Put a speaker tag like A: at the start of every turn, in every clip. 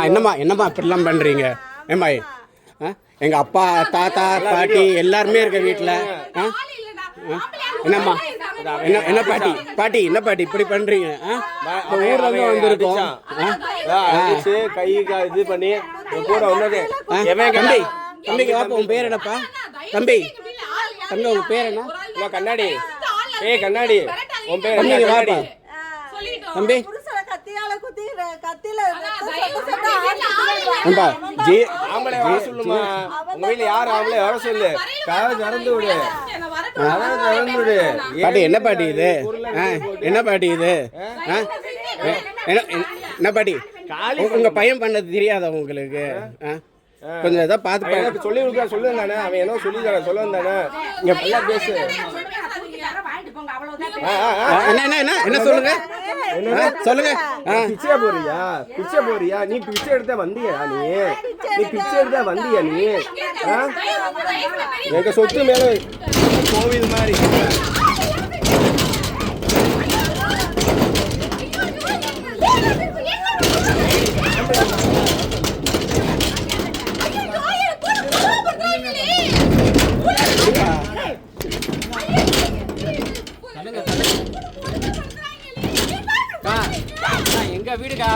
A: என்னம்மா இப்படிலாம் பண்ணுறீங்க ஏம்மா? எங்கள் அப்பா தாத்தா பாட்டி எல்லாருமே இருக்க வீட்டில் என்னம்மா என்ன பாட்டி என்ன பாட்டி இப்படி பண்ணுறீங்க? ஊர்ல இருந்து வந்திருக்கோம்.
B: கை இது பண்ணி கூட ஒன்னது
A: தம்பிக்கு வாப்பா, உன் பேர் என்னப்பா? தம்பி உங்க பேர் என்ன?
B: கண்ணாடி கண்ணாடி உன் பேர்
A: தம்பிக்கு வாப்பா. தம்பி
B: ஆம்பளை வர சொல்லுமா? உங்க வீட்டுல யாரு ஆம்பளை வர சொல்லு. கதவை திறந்து விடு.
A: பாட்டி என்ன பாட்டி இது? என்ன பாட்டி இது? என்ன பாட்டி உங்க பையன் பண்ணது தெரியாதா உங்களுக்கு? கொஞ்சம் ஏதாவது பார்த்து
B: சொல்லி கொடுக்க சொல்லுங்க தானே. அவன் என்ன சொல்லி தர சொல்ல தானே. இங்க நல்லா பேசு.
A: என்ன சொல்லுங்க சொல்லுங்க.
B: பிச்சை போறியா? நீ பிச்சை எடுத்த வந்தியா? நீ பிச்சை எடுத்த வந்தியா? நீ எங்க சொத்து மேல கோவில் மாதிரி
A: எங்க வீடுக்கா.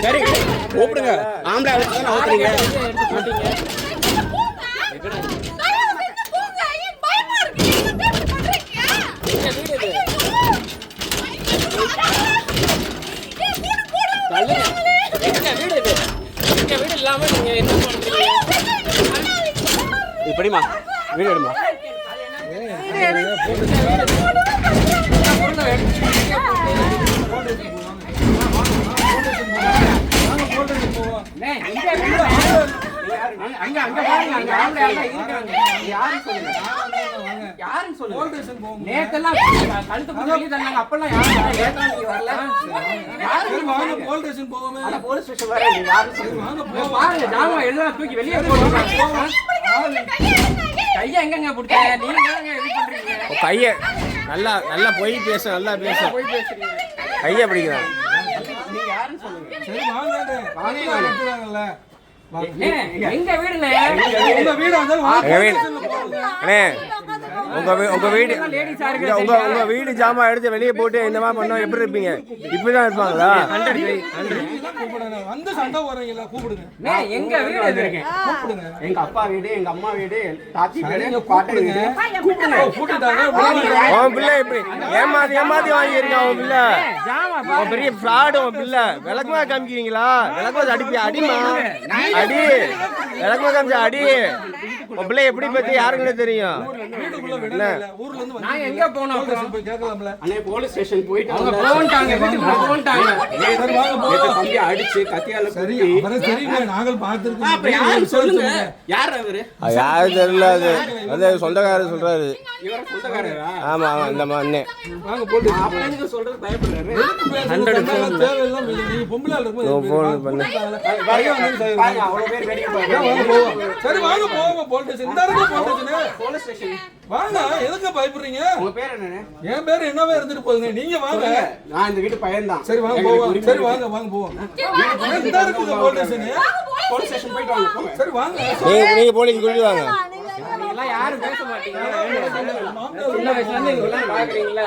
A: சரி கூப்பிடுங்க. ஆம்பளை ஊத்துறீங்க. வீடு இல்லாம நீங்க என்ன பண்றீங்க? இப்படிமா வீடு எடுமா. நேத்தெல்லாம் கழுத்து புள்ளி தந்தாங்க. அப்பெல்லாம் போலீஸ் ஸ்டேஷன் வர எல்லாம் தூக்கி வெளியே கையை எங்கங்க பிடிச்ச நீங்க
B: கைய நல்லா நல்லா போய் பேச நல்லா பேச
A: போய் பேசுறீங்க.
B: கையை பிடிக்கிறான்.
A: நீங்க யாருன்னு சொல்லுங்க.
C: சரி வாங்க.
A: எங்க வீடுல
C: உங்க வீடு
B: உங்க வீடு உங்க வீடு ஜாமான் எடுத்து வெளியே போட்டு இந்த மாதிரி பண்ணா எப்படி இருப்பீங்க? இப்படிதான் இருப்பாங்களா?
C: வந்து சண்டை போறீங்களா? கூப்பிடுங்க.
A: எங்க வீடு கூப்பிடுங்க. எங்க அப்பா வீடு, எங்க அம்மா வீடு, தாச்சி வீடு, பாட்டி வீடு.
B: உன் பிள்ளை இப்படி ஏமாத்தி வாங்கியிருக்கான். உன் பிள்ளை பெரிய ஃப்ராடு. உன் பிள்ளை விளக்கமா காமிக்கிறீங்களா? விளக்கமா அடிமா அடி விளக்கமா காமிச்சா அடி. உன் பிள்ளை எப்படி பத்தி யாருக்குன்னு தெரியும்?
A: எங்க போனோம்? போலீஸ் ஸ்டேஷன் போயிட்டு தம்பி அடிச்சு கத்தியால
C: நாங்கள் பார்த்திருக்கோம்.
A: சொல்லுங்க. யார் அவரு?
B: யாரு தெரியல. அது சொந்தக்காரர் சொல்றாரு. ஆமா ஆமா இந்த மாதிரி
A: சொல்றது பயப்படுறாரு.
C: சரி வாங்க போவோம். போலீஸ் ஸ்டேஷன் வாங்க. எதுக்கு பயப்படுறீங்க?
A: உங்க பேர் என்ன?
C: என் பேர் என்னவே இருந்துட்டு போகுதுங்க. நீங்க வாங்க.
A: நான் இந்த வீட்டு பையன் தான்.
C: சரி வாங்க போவோம். சரி வாங்க போவோம்.
A: போலீஸ் ஸ்டேஷன் போயிட்டு வாங்க.
C: சரி வாங்க.
B: நீங்க போலீஸ் கூட்டிட்டு வாங்க.
A: எல்லாம் யாரும் பேச மாட்டீங்க. சின்ன வயசுல இருந்து நீங்க எல்லாம் பாக்குறீங்களா?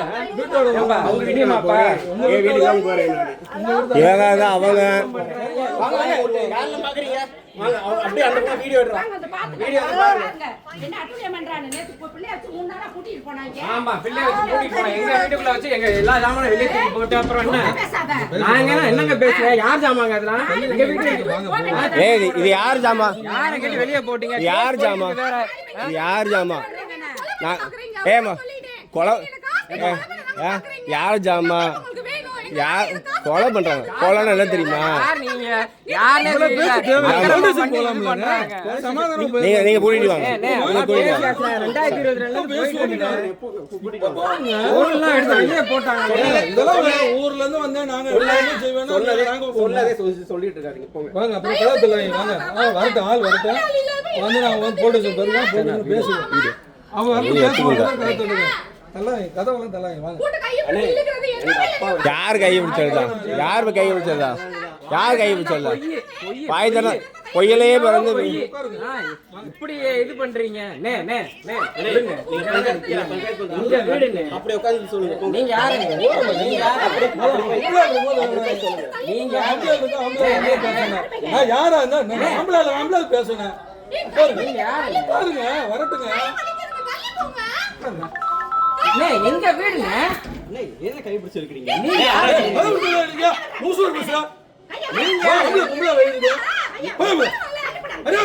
A: அவங்க வீடியோ பாப்பா. ஏ வீடியோ தான் போறேன் நான்.
B: இவங்க தான் அவங்க.
A: வாங்க யாரெல்லாம் பாக்குறீங்க? வாங்க அப்படியே அந்த வீடியோ எடுறோம். வீடியோ பாருங்க. என்ன அட்டூழியம் பண்றானே? நேத்து பிள்ளை வச்சு 3 நாளா கூட்டிட்டு போனாங்க. ஆமா பிள்ளை வச்சு கூட்டிட்டு போனாங்க. எங்க வீட்டுக்குள்ள வச்சு எங்க எல்லா ஜாமானும் வெளிய தூக்கி போட்டு அப்புறம் என்ன? நாங்க என்னங்க பேசுறேன்? யார் ஜாமாங்க அதெல்லாம்? எங்க வீட்டுக்கு
B: ஏய் இது யார் ஜாமா?
A: யார கேட்டி வெளிய போட்டீங்க?
B: யார் ஜாமா? யார் ஜாமா? நான் ஏமா கொலை யார் ஜாமா? யார் கொலை பண்றாங்க? கொலைன்னா என்ன தெரியுமா? நீங்க கூட்டிட்டு வாங்க.
C: ஊர்ல இருந்து வந்து நாங்க
A: சொல்லிட்டு இருக்காங்க.
C: வாங்க அப்புறம் வரட்டும். ஆள் வரட்டும். வந்து நான் போலீஸ் பேசுவேன். அவங்க தள்ளாங்க கதவெல்லாம் தள்ளாங்க வாங்க.
B: யார் கையை பிடிச்சதா? யார் கையை பிடிச்சதா? யார் கையை பிடிச்சதா? வாய் தர பொய்யலையே பிறந்து
A: இப்படி இது பண்றீங்க. நே நே நே விடுங்க. இங்க வீடுங்க. அப்படி உட்கார்ந்து சொல்லுங்க. நீங்க யாருங்க? நீங்க யாரு?
C: நீங்க ஆம்பளை பேசுங்க. நான் யாரா இருந்தா ஆம்பளை பேசுங்க.
A: நீங்க யாருங்க?
C: பாருங்க வரட்டுங்க.
A: நே எங்க வீடுங்க?
D: நே என்ன கை பிடிச்சு இருக்கீங்க?
A: நீங்க யாருங்க?
C: நீங்க மூசூர் பேசுறா. நீங்க கும்பல வைங்க. போங்க. அரே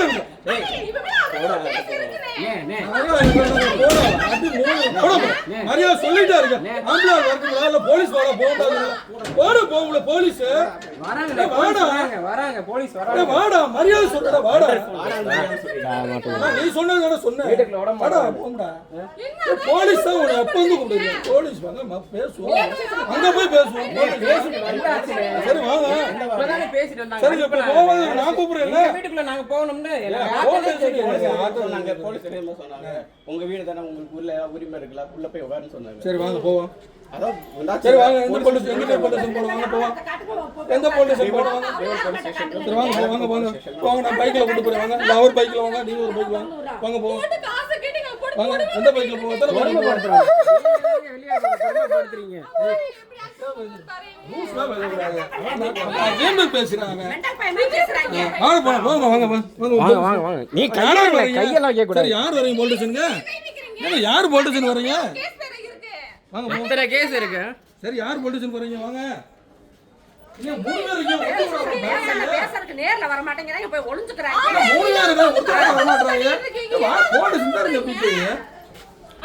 C: மரியாதை சொல்லிட்டா இருக்க. ஆம்பளை வரதுங்களா இல்ல போலீஸ் வர போகல போலீஸ்
A: வராங்க போலீஸ் வராங்க.
C: வாடா மரியாதை சொல்றடா வாடா. நீ சொன்னதானே சொன்னேன். வாடா போங்கடா. போலீஸ் தான் உன்னை எப்ப வந்து கூப்பிடுறீங்க? போலீஸ் வாங்க பேசுவோம். அங்க போய் பேசுவோம். சரி வாங்க.
A: இப்பதானே பேசிட்டு வந்தாங்க.
C: சரி இப்ப போவாங்க. நான் கூப்பிடுறேன்.
A: வீட்டுக்குள்ள நாங்க போகணும்னு
D: நாங்க போலீஸ் என்ன சொன்னாங்க? உங்க வீடு தானே, உங்களுக்கு உள்ள உரிமை இருக்குல்ல, உள்ள போய் உட்காருன்னு சொன்னாங்க.
C: சரி வாங்க போவோம்.
D: அதான்
C: சரி வாங்க. எந்த போலீஸ் எங்க போலீஸ் போடுவாங்க போவோம். எந்த போலீஸ் போடுவாங்க? சரி வாங்க வாங்க வாங்க வாங்க. நான் பைக்ல கொண்டு போறேன் வாங்க. நான் ஒரு பைக்ல வாங்க, நீங்க ஒரு பைக்ல வாங்க. வாங்க போவோம். வாங்க எந்த பைக்ல போவோம்? எத்தனை பைக்ல போறோம்?
A: வெளியப்படுத்துறீங்க.
C: ஏன் பேசுறாங்க? வாங்க போங்க வாங்க
A: வாங்க வாங்க வாங்க. நீ கையெல்லாம் கேட்க கூடாது.
C: யார் வரீங்க போலீஸ்ங்க? ஏங்க யார் போலீஸ்ங்க வரீங்க? வாங்க போங்க.
A: எத்தனை கேஸ் இருக்கு?
C: சரி யார் போலீஸ்ங்க வரீங்க? வாங்க. நீங்க மூணு பேர் இருக்கீங்க.
E: பேசறதுக்கு நேர்ல வர மாட்டேங்கறாங்க, போய் ஒளிஞ்சுக்கறாங்க.
C: மூணு பேர் இருக்காங்க, ஒருத்தர் வர மாட்டறாங்க. வா போலீஸ் தான் இங்க பீங்க.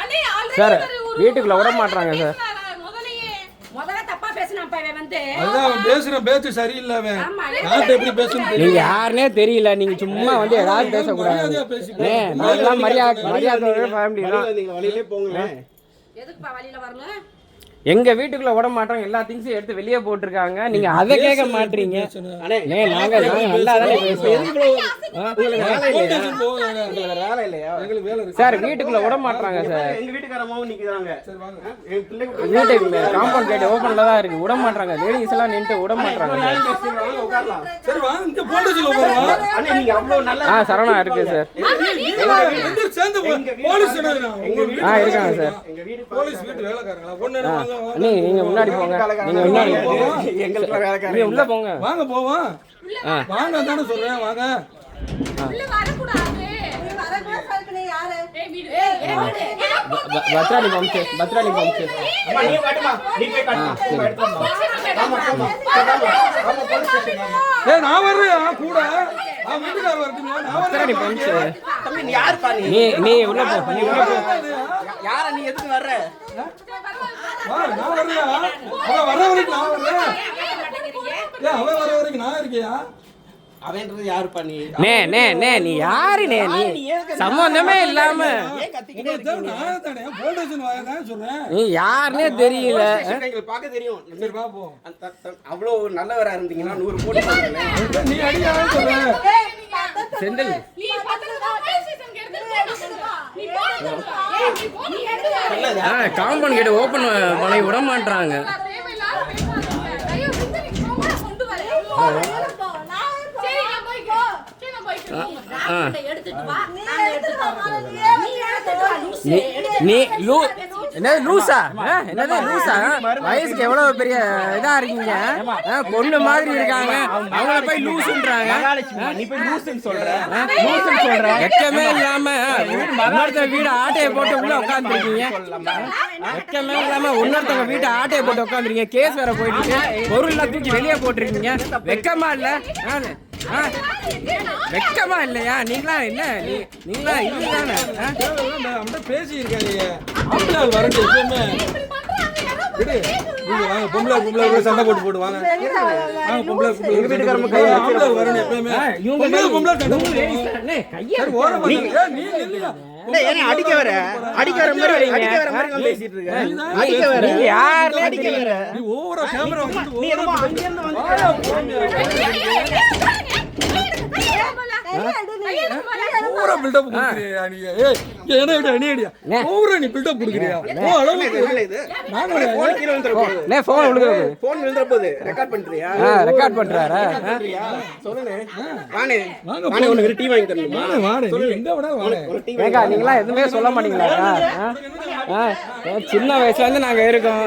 E: அண்ணே ஆல்ரெடி
A: சார் வீட்டுக்குள்ள விட மாட்டறாங்க சார்.
E: முதல்ல தப்பா பேசினான் பையன் வந்து.
C: அதான் பேசுற பேச்சு சரியில்லை அவன். யார்ட்ட எப்படி பேசணும் தெரியல.
A: நீங்க யாருனே தெரியல. நீங்க சும்மா வந்து ஏதாவது பேச கூடாது. நாங்கலாம் மரியாதை ஃபேமிலி தான்.
D: நீங்க வழியிலே போங்க.
E: எதுக்குப்பா வழியில வரணும்?
A: எங்க வீட்டுக்குள்ள விட மாட்டோம். எல்லா திங்ஸையும் எடுத்து வெளியே போட்டுருக்காங்க. நீங்க அதை கேட்க மாட்டீங்க. நாங்க நல்லா தானே பேசுவோம்.
D: வேலை இல்லையா? எங்களுக்கு வேலை இருக்கு
A: சார் வீட்டுக்குள்ள விட மாட்டாங்க சார்.
D: எங்க வீட்டுக்காரமாவும் நிக்கிறாங்க.
C: சரி வாங்க.
D: எங்க பிள்ளை
A: வீட்டு காம்பவுண்ட் கேட் ஓபன்ல தான் இருக்கு. விட மாட்டாங்க. லேடிஸ் எல்லாம் நின்று விட மாட்டாங்க.
D: உட்காரலாம்.
C: சரி வாங்க இங்க போலீஸ்ல உட்காருங்க.
D: அண்ணே நீங்க அவ்வளவு நல்ல
A: சரவணா இருக்கு சார்.
C: எங்க சேர்ந்து போலீஸ்
A: இருக்காங்க சார்.
D: எங்க வீடு
C: போலீஸ் வீட்டு வேலைக்காரங்களா? ஒண்ணு வாங்க.
A: நீங்க முன்னாடி போங்க. நீங்க முன்னாடி போங்க.
D: எங்களுக்கு வேலைக்காரங்க.
A: நீங்க உள்ள போங்க.
C: வாங்க போவோம். வாங்க தானே சொல்றேன் வாங்க.
E: உள்ள வர கூடாது. வர கூடாது யாரு? ஏய் வீடு.
A: பத்ராணி பம்ப். பத்ராணி பம்ப்.
D: அம்மா நீ காட்டுமா. நீ போய் காட்டுமா. ஆமா ஆமா. ஆமா போலீஸ் ஸ்டேஷன்.
C: ஏய் நான் வரேன் கூட. வீட்டுக்காரர் வரட்டுங்க. நான்
A: பத்ராணி பம்ப்.
D: தம்பி நீ யார் பா?
A: நீ உள்ள போ. நீ உள்ள போ.
D: யார நீ எதுக்கு வர்ற?
C: நான் வரேன். அவன் வர வரைக்கும் நான் வரேன். ஏய் அவன் வர வரைக்கும் நான் இருக்கியா?
D: அவன்றது யார் பா நீ?
A: நீ யாரு நீ சம்பந்தமே இல்லாம
D: ஏன் கத்திக்கிட்டே இருக்கீங்க?
C: நான் தானே போலீஸ்னு வாங்க சொல்றேன்.
A: நீ யாருன்னே தெரியல.
D: எங்களுக்கு பார்க்க தெரியும்.
C: சரி வா போ.
D: அவ்வளவு நல்லவரா இருந்தீங்கன்னா 100 போட்டு போடுங்க.
C: நீ அடியான்னு சொல்றேன்.
A: செந்தில்
E: நீ பத்திரமா போலீஸ் ஸ்டேஷனுக்கு எடுத்து போ. நீ போ. நீ எடுத்து
A: காம்பவுண்ட் கேட் ஓபன் பண்ணி விட மாட்டாங்க.
E: தேவையில்லாம பேசாதீங்க. ஐயோ விட்டு நீ போங்க கொண்டு வரேன். சரி நான் போய்க்கிறேன். சரி நான் போய்க்கிறேன். நான் எடுத்துட்டு வா. நான் எடுத்துட்டு வரேன். நீ எடுத்துட்டு வா லூசு.
A: நீ என்னது லூசா? என்னது லூசா? வயசுக்கு எவ்வளவு பெரிய இதா இருக்கீங்க. பொண்ணு மாதிரி இருக்காங்க. அவங்கள போய் லூசுன்றாங்க.
D: நீ போய் லூசுன்னு சொல்ற.
A: லூசுன்னு சொல்ற. வெக்கமே இல்லாம இன்னொருத்தங்க வீடு ஆட்டையை போட்டு உள்ள உட்காந்துருக்கீங்க. வெக்கமே இல்லாம இன்னொருத்தவங்க வீட்டு ஆட்டையை போட்டு உட்காந்துருக்கீங்க. கேஸ் வேற போயிட்டு இருக்கு. பொருள் எல்லாம் தூக்கி வெளியே போட்டிருக்கீங்க. வெக்கமா இல்ல? வெக்கமா இல்லையா? நீங்களா என்ன? நீங்களா இல்லதானே?
C: அவன்கிட்ட பேசி இருக்காங்க. ஆம்பளால் வரண்டு எப்பவுமே விடு. நீங்க வாங்க பொம்பளை சண்டை போட்டு வாங்க. வாங்க பொம்பளை எங்க வீட்டுக்காரங்க கை ஆம்பளால் வரண்டு எப்பவுமே. பொம்பளை சண்டை போடுவாங்க. சரி ஓரமா நீ இல்லையா?
D: ஏன் அடிக்க வர மாதிரி பேசிட்டு இருக்க. அடிக்க வர
A: நீங்க யாரு?
D: அடிக்க வர
C: நீ ஓவரா கேமரா வந்து
D: நீ என்னமோ அங்க இருந்து வந்து
C: பூரா பில்டப் கொடுக்குறியா நீ? ஏய் என்ன விட நீ அடியா பூரா நீ பில்டப் கொடுக்குறியா? ஓ அளவுக்கு நாங்களே
D: போன் கீழ விழுந்துற போகுது.
A: நே ஃபோன் விழுகுது.
D: போன் விழுந்துற போகுது. ரெக்கார்ட் பண்றியா?
A: ரெக்கார்ட் பண்றாரா?
D: சொல்லுனே. வாணே வாணே உனக்கு டீ வாங்கி தரணுமா?
C: வாடே நீ எங்க வேணா வாடே.
D: ஒரு டீ
A: ஏங்க நீங்களாம் எதுவுமே சொல்ல மாட்டீங்களா? சின்ன வயசுல இருந்து நாங்க இருக்கோம்.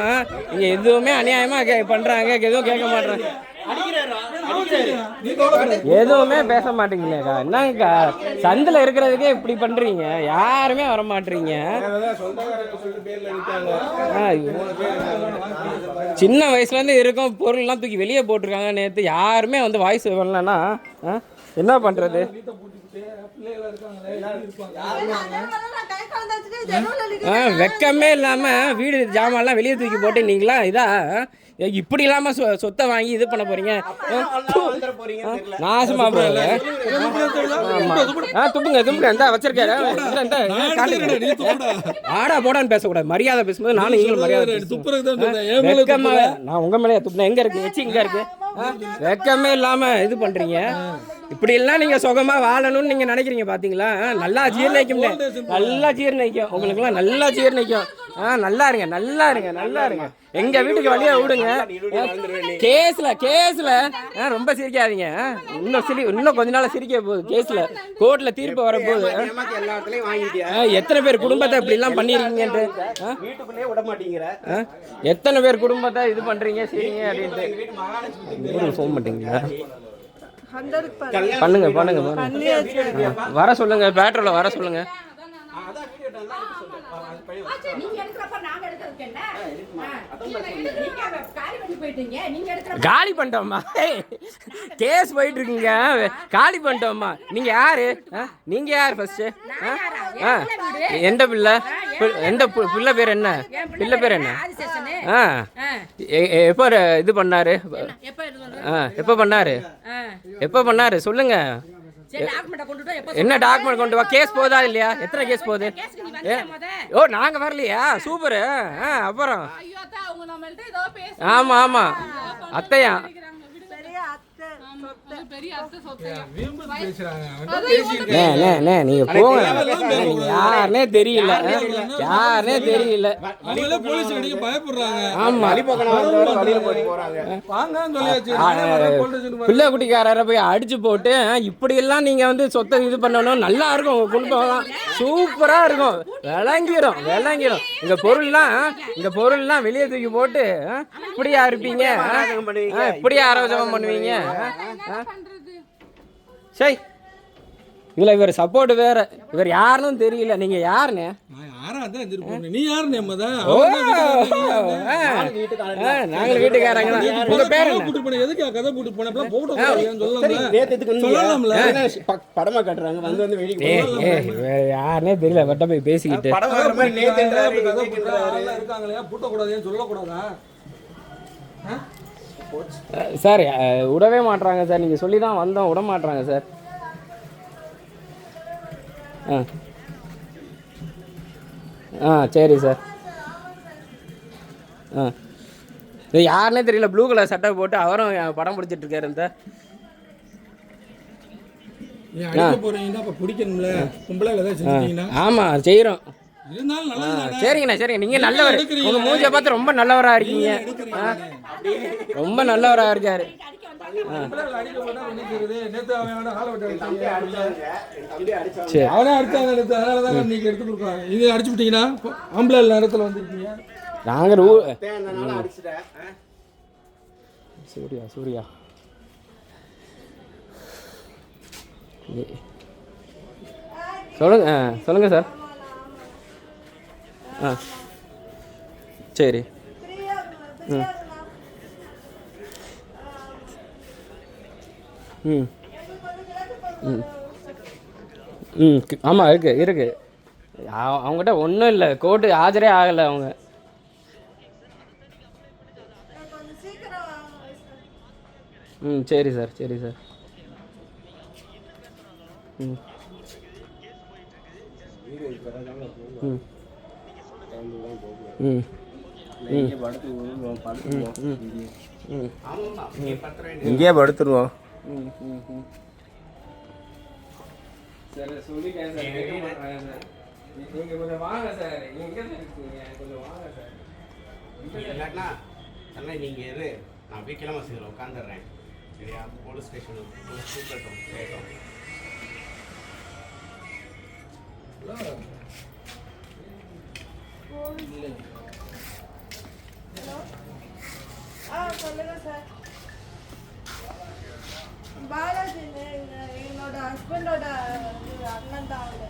A: நீங்க எதுவுமே அநியாயமா பண்றாங்க, எதுவும் கேட்க மாட்டேறாங்க, எதுவுமே பேச மாட்டீங்களேக்கா. என்னங்கக்கா சந்தில இருக்கிறதுக்கே இப்படி பண்றீங்க, யாருமே வர மாட்டீங்க. சின்ன வயசுல இருந்து இருக்கோம், பொருள்லாம் தூக்கி வெளியே போட்டிருக்காங்க. நேற்று யாருமே வந்து வாய்ஸ் வரலன்னா என்ன பண்றது? வெக்கமே இல்லாம வீடு ஜாமான்லாம் வெளியே தூக்கி போட்டு நீங்களா இதா இப்படி இல்லாம சொத்தை வாங்கி இது பண்ண போறீங்க, நாசமா போறீங்க. துப்புங்க துப்புங்க இந்த வச்சிருக்காரு ஆடா போடான்னு பேசக்கூடாது, மரியாதை பேசும்போது நானும் நீங்களும் மரியாதை. வெக்கமா நான் உங்க மேலேயே துப்புனேன், எங்க இருக்கு வச்சு இங்க இருக்கு. வெக்கமே இல்லாம இது பண்றீங்க. இப்படி எல்லாம் நீங்க சுகமா வாழணும்னு நீங்க நினைக்கிறீங்க பாத்தீங்களா? நல்லா ஜீர்ணிக்கும், நல்லா ஜீர்ணிக்கும், உங்களுக்கு எல்லாம் நல்லா ஜீர்ணிக்கும். நல்லா இருங்க நல்லா இருங்க நல்லா இருங்க. எங்க வீட்டுக்கு வழியா விடுங்க. கேஸ்ல ரொம்ப சிரிக்காதீங்க. இன்னும் கொஞ்ச நாள் சிரிக்க போகுது. கேஸ்ல கோர்ட்ல தீர்ப்பு வர போகுது. எத்தனை பேர் குடும்பத்தை இப்படி எல்லாம் பண்ணிருக்கீங்கன்ட்டு,
D: வீட்டுக்குள்ளே விட மாட்டீங்கற.
A: எத்தனை பேர் குடும்பத்தை இது பண்றீங்க சரிங்க அப்படின்ட்டு ஃபோன் பண்ணிட்டீங்களா? பண்ணுங்க பண்ணுங்க வர சொல்லுங்க, பேட்ரோல வர சொல்லுங்க. காலி பண்ணிட்டோம்மா, கேஸ் போயிட்டு இருக்கீங்க, காலி பண்ணிட்டோம்மா. நீங்க யாரு? நீங்க யாரு ஃபர்ஸ்ட்? எந்த பிள்ளை? எந்த பிள்ளை பேர் என்ன? பிள்ளை பேர் என்ன? எப்போ இது பண்ணாரு? எப்போ பண்ணாரு? எப்போ பண்ணாரு சொல்லுங்க. என்ன டாக்குமெண்ட் கொண்டு வா. கேஸ் போதா இல்லையா? எத்தனை கேஸ் போகுது? ஓ நாங்க வரலையா? சூப்பரு. அப்புறம் ஆமா ஆமா அத்தையா நீங்க போங்க, யாருனே தெரியல, யாருனே தெரியல. பிள்ளை குட்டிக்காரரை போய் அடிச்சு போட்டு இப்படி எல்லாம் நீங்க வந்து சொத்தை இது பண்ணணும். நல்லா இருக்கும் உங்க குடும்பம், சூப்பரா இருக்கும், விளங்கிரும் விளங்கிரும். இந்த பொருள்லாம் வெளியே தூக்கி போட்டு இப்படியா இருப்பீங்க? இப்படியா ஆரோக்கியம் பண்ணுவீங்க? சரி இதுல இவர் சப்போர்ட் வேற, இவர் யாருன்னு தெரியல. நீங்க யாருன்னு?
C: நீ யாருன்னு?
A: நாங்க வீட்டுக்காரங்க. உங்க பேர்
C: எதுக்கு கதை போட்டு
D: படமா காட்டுறாங்க வந்து வந்து வெடிக்க
A: யாருன்னே தெரியல. வட்ட போய் பேசிக்கிட்டு
C: இருக்காங்களா? பூட்டக்கூடாதுன்னு சொல்லக்கூடாதா
A: சார்? விடவே மாட்டுறாங்க சார். நீங்கள் சொல்லி தான் வந்தோம், விட மாட்டுறாங்க சார். சரி சார். இது யாருன்னே தெரியல, ப்ளூ கலர் சட்டை போட்டு அவரும் படம் பிடிச்சிட்டு இருக்காரு. இந்த ஆமாம் செய்கிறோம். சரிங்கண்ணா சரிங்க. நீங்கள் நல்லவர், உங்கள் மூஞ்சை பார்த்து ரொம்ப நல்லவராக இருக்கீங்க, ரொம்ப நல்லவராக இருக்காரு. சரி
C: அவனே அடிச்சாங்க, அதனாலதான் நீங்க எடுத்து கொடுக்குறாங்க. நீங்க அடிச்சு விட்டீங்கன்னா ஆம்பளை நேரத்தில் வந்துருக்கீங்க.
A: நாங்கள் சூர்யா சொல்லுங்க சார். சரி ஆமாம் இருக்கு. அவங்ககிட்ட ஒன்றும் இல்லை, கோர்ட்டு ஆஜரே ஆகலை அவங்க. சரி சார் சரி சார்.
B: இங்கேயே படுத்துருவோம்.
A: சார் சொல்லிட்டேன் சார் கேட்க மாட்டாங்க சார். நீங்க கொஞ்சம் வாங்க சார். நீங்க எங்க சார் இருக்கீங்க? கொஞ்சம் வாங்க சார்.
D: இல்லாட்டினா அண்ணா நீங்க இரு, நான் போய் கிளம்ப சீக்கிரம் உட்காந்துடுறேன் சரியா? போலீஸ் ஸ்டேஷன் கூப்பிடட்டும் கேட்டோம்.
F: சொல்லுங்க சார். பாலாஜி என்னோட ஹஸ்பண்டோட அண்ணன் தான் அவங்க.